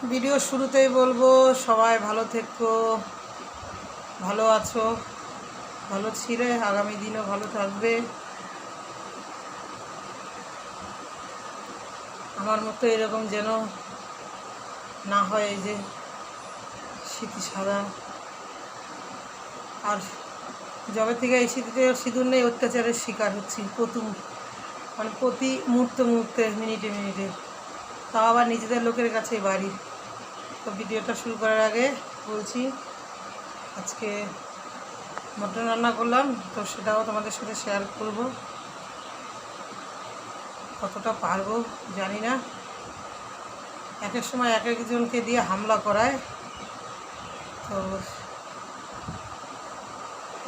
Video শুরুতেই বলবো সবাই ভালো থেকো, ভালো আছো, ভালো ছিলে, আগামী দিনও ভালো থাকবে। আমার মতো এরকম যেন না হয়, এই যে স্মৃতি সাদা। আর যবে থেকে এই স্মৃতিতে সিঁদুর নেই, অত্যাচারের শিকার হচ্ছি প্রতি মুহূর্তে মিনিটে মিনিটে, তাও আবার নিজেদের লোকের কাছে বাড়ি। তো ভিডিওটা শুরু করার আগে বলছি, আজকে মটন রান্না করলাম, তো সেটাও তোমাদের সাথে শেয়ার করব। কতটা পারবো জানি না, এক এক সময় এক একজনকে দিয়ে হামলা করায়। তো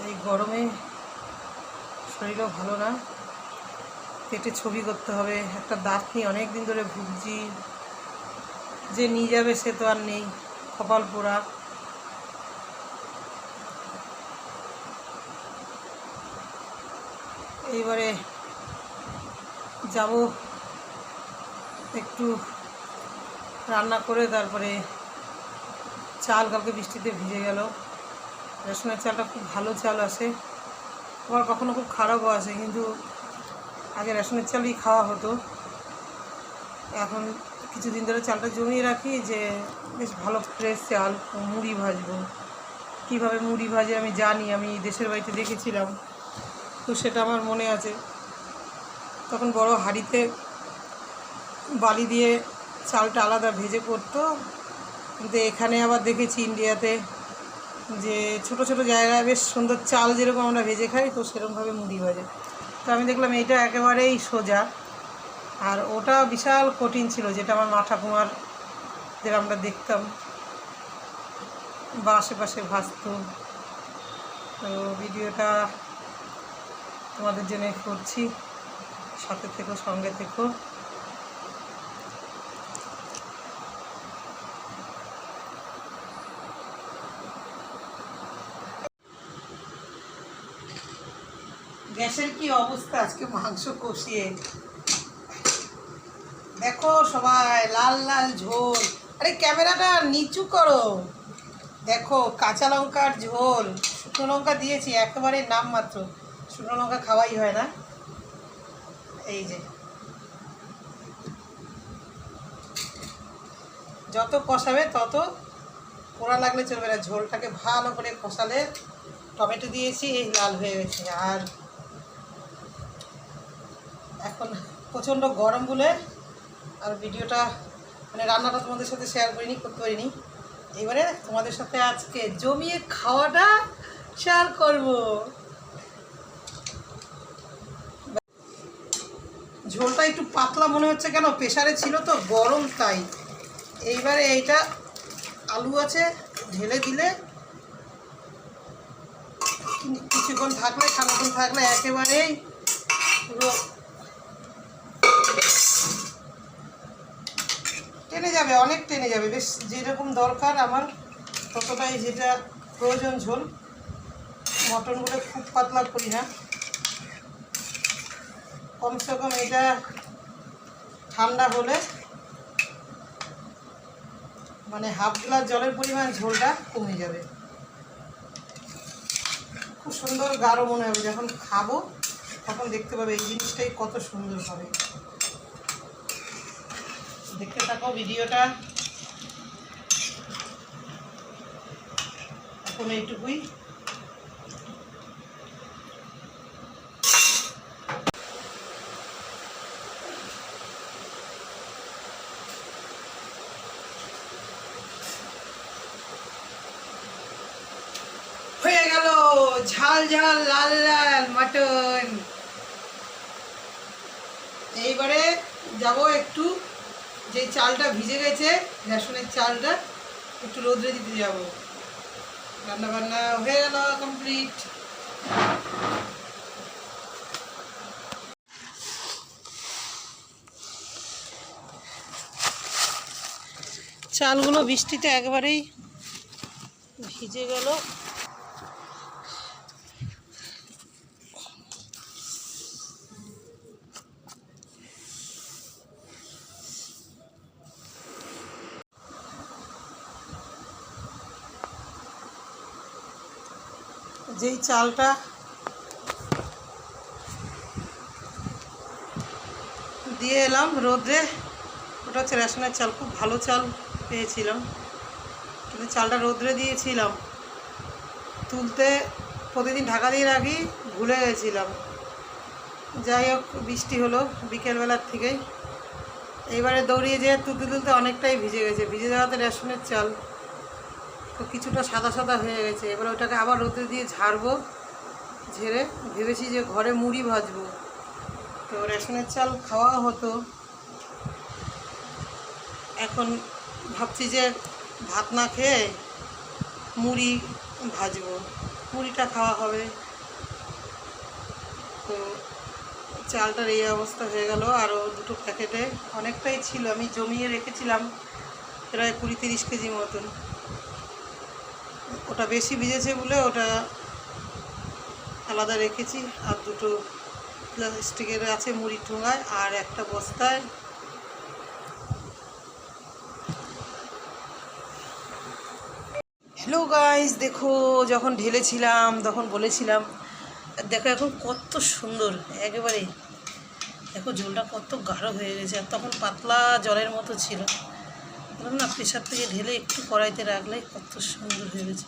এই গরমে শরীরও ভালো না, পেটে ছবি করতে হবে। একটা দাঁত নিয়ে অনেক দিন ধরে ভুগছি, যে নিয়ে যাবে সে তো আর নেই, কপাল পোড়া। এইবারে যাব একটু রান্না করে, তারপরে চাল কালকে বৃষ্টিতে ভিজে গেল। রেশনের চালটা খুব ভালো চাল আসে, আবার কখনো খুব খারাপও আসে, কিন্তু আগে রেশনের চালই খাওয়া হতো। এখন কিছুদিন ধরে চালটা জমিয়ে রাখি, যে বেশ ভালো ফ্রেশ চাল মুড়ি ভাজবো। কীভাবে মুড়ি ভাজে আমি জানি, আমি দেশের বাড়িতে দেখেছিলাম, তো সেটা আমার মনে আছে। তখন বড় হাঁড়িতে বালি দিয়ে চালটা আলাদা ভেজে করতো, কিন্তু এখানে আবার দেখেছি ইন্ডিয়াতে যে ছোট ছোট জায়গায় বেশ সুন্দর চাল যেরকম আমরা ভেজে খাই, তো সেরকমভাবে মুড়ি ভাজে। তো আমি দেখলাম এইটা একেবারেই সোজা, আর ওটা বিশাল কঠিন ছিল, যেটা আমার মা ঠাকুমার যেটা আমরা দেখতাম বা আশেপাশে ভাজত। তো ভিডিওটা তোমাদের জন্য করছি, সাথে থেকো, সঙ্গে থেকো। গ্যাসের কি অবস্থা আজকে, মাংস কষিয়ে দেখো সবাই, লাল লাল ঝোল। আরে ক্যামেরাটা নিচু করো, দেখো কাঁচা লঙ্কার ঝোল। শুকনো লঙ্কা দিয়েছি একেবারে নামমাত্র, শুকনো লঙ্কা খাওয়াই হয় না। এই যে যত কষাবে তত পোড়া লাগলে চলবে না, ঝোলটাকে ভালো করে কষালে। টমেটো দিয়েছি, এই লাল হয়ে গেছে। আর এখন প্রচণ্ড গরম বলে আর ভিডিওটা রান্নাটা তোমাদের সাথে শেয়ার করতে পারিনি। এবারে তোমাদের সাথে আজকে জমিয়ে খাওয়াটা শেয়ার করব। ঝোলটা একটু পাতলা মনে হচ্ছে, কেন প্রেসারে ছিল তো গরম, তাই। এইবারে এইটা আলু আছে, ঢেলে দিলে কিছুক্ষণ থাকলে, খানিকক্ষণ থাকলে একেবারেই পুরো টেনে যাবে, অনেক টেনে যাবে। বেশ যেরকম দরকার আমার ততটাই, যেটা প্রয়োজন ঝোল। মটনগুলো খুব পাতলা করি না, কমসে কম এটা ঠান্ডা হলে হাফ গ্লাস জলের পরিমাণ ঝোলটা কমে যাবে। খুব সুন্দর গাঢ় মনে হবে, যখন খাবো তখন দেখতে পাবে এই জিনিসটাই কত সুন্দর হবে। দেখতে থাকো ভিডিওটা। এখন এইটুকুই। হয়ে গেল ঝাল ঝাল লাল লাল মটন। এইবারে যাব একটু, যে চালটা ভিজে গেছে, রেশনের চালটা একটু রোদ্রে দিতে যাব। রান্না বান্না হয়ে গেল, কমপ্লিট। চালগুলো বৃষ্টিতে একেবারেই ভিজে গেল। যেই চালটা দিয়ে এলাম রোদ্রে, ওটা হচ্ছে রেশনের চাল, খুব ভালো চাল পেয়েছিলাম, কিন্তু চালটা রোদ্রে দিয়েছিলাম, তুলতে প্রতিদিন ঢাকা দিয়ে রাখি, ভুলে গেছিলাম। যাই হোক, বৃষ্টি হলো বিকেলবেলার থেকেই, এইবারে দৌড়িয়ে যেয়ে তুলতে তুলতে অনেকটাই ভিজে গেছে। ভিজে যাওয়াতে রেশনের চাল তো কিছুটা সাদা সাদা হয়ে গেছে। এবার ওটাকে আবার রোদে দিয়ে ঝাড়বো, ঝেড়ে ভেবেছি যে ঘরে মুড়ি ভাজবো। তো রেশনের চাল খাওয়া হতো, এখন ভাবছি যে ভাত না খেয়ে মুড়ি ভাজবো, মুড়িটা খাওয়া হবে। তো চালটার এই অবস্থা হয়ে গেল। আরও দুটো প্যাকেটে অনেকটাই ছিল, আমি জমিয়ে রেখেছিলাম প্রায় 20-30 কেজি মতন। ওটা বেশি ভিজেছে বলে ওটা আলাদা রেখেছি, আর দুটো প্লাস্টিকের আছে মুড়ির ঠোঙায়, আর একটা বস্তায়। হ্যালো গাইস, দেখো যখন ঢেলেছিলাম তখন বলেছিলাম, দেখো এখন কত সুন্দর একেবারে, দেখো ঝোলটা কত গাঢ় হয়ে গেছে। আর তখন পাতলা জলের মতো ছিল, বললাম না প্রেশার থেকে ঢেলে একটু কড়াইতে রাখলে কত সুন্দর হয়ে গেছে।